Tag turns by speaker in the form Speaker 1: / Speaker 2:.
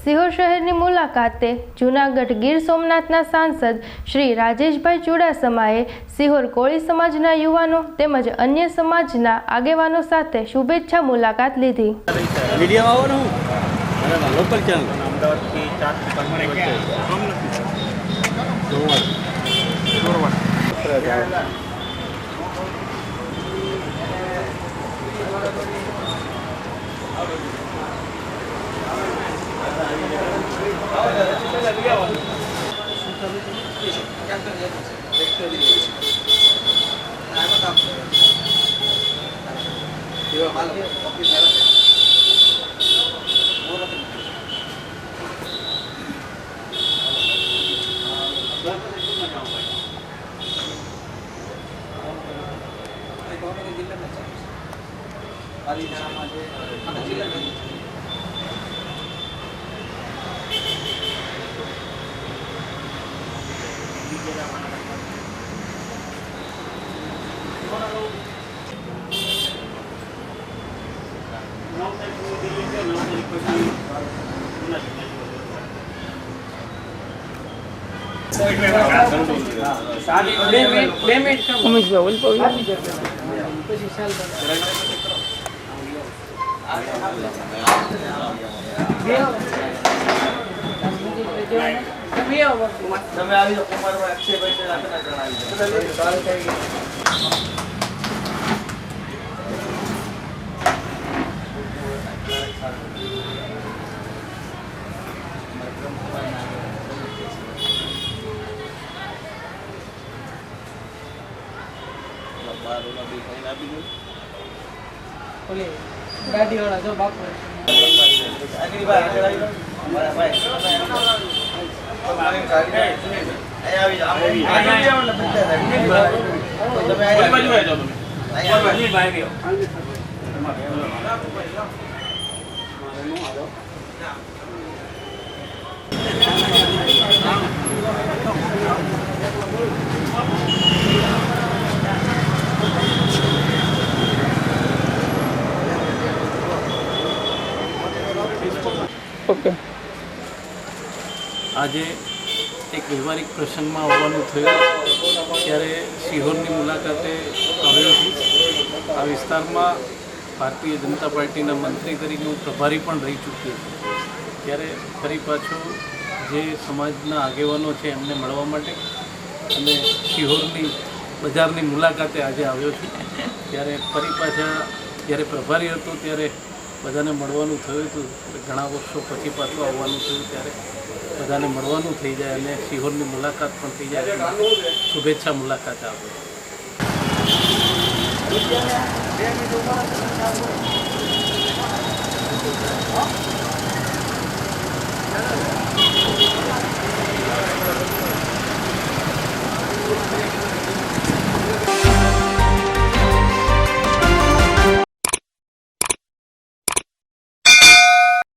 Speaker 1: સિહોર શહેરની મુલાકાતે જૂનાગઢ ગીર સોમનાથના સાંસદ શ્રી રાજેશભાઈ ચુડાસમાએ સિહોર કોળી સમાજના યુવાનો તેમજ અન્ય સમાજના આગેવાનો સાથે શુભેચ્છા મુલાકાત લીધી.
Speaker 2: લોકલ ચેનલ અમદાવાદથી 4
Speaker 3: ગાડી વાળા જો બાપુ
Speaker 4: ઓકે. આજે એક વ્યવહારિક પ્રસંગમાં આવવાનું થયું ત્યારે સિહોરની મુલાકાતે આવ્યો છું. આ વિસ્તારમાં ભારતીય જનતા પાર્ટીના મંત્રી તરીકે હું પ્રભારી પણ રહી ચૂક્યો છું. ત્યારે ફરી પાછું જે સમાજના આગેવાનો છે એમને મળવા માટે અને સિહોરની બજારની મુલાકાતે આજે આવ્યો છું. ત્યારે ફરી પાછા જ્યારે પ્રભારી હતો ત્યારે બધાને મળવાનું થયું હતું. ઘણા વર્ષો પછી પાછું આવવાનું થયું ત્યારે બધાને મળવાનું થઈ જાય અને સિહોરની મુલાકાત પણ થઈ જાય. શુભેચ્છા મુલાકાત આપો.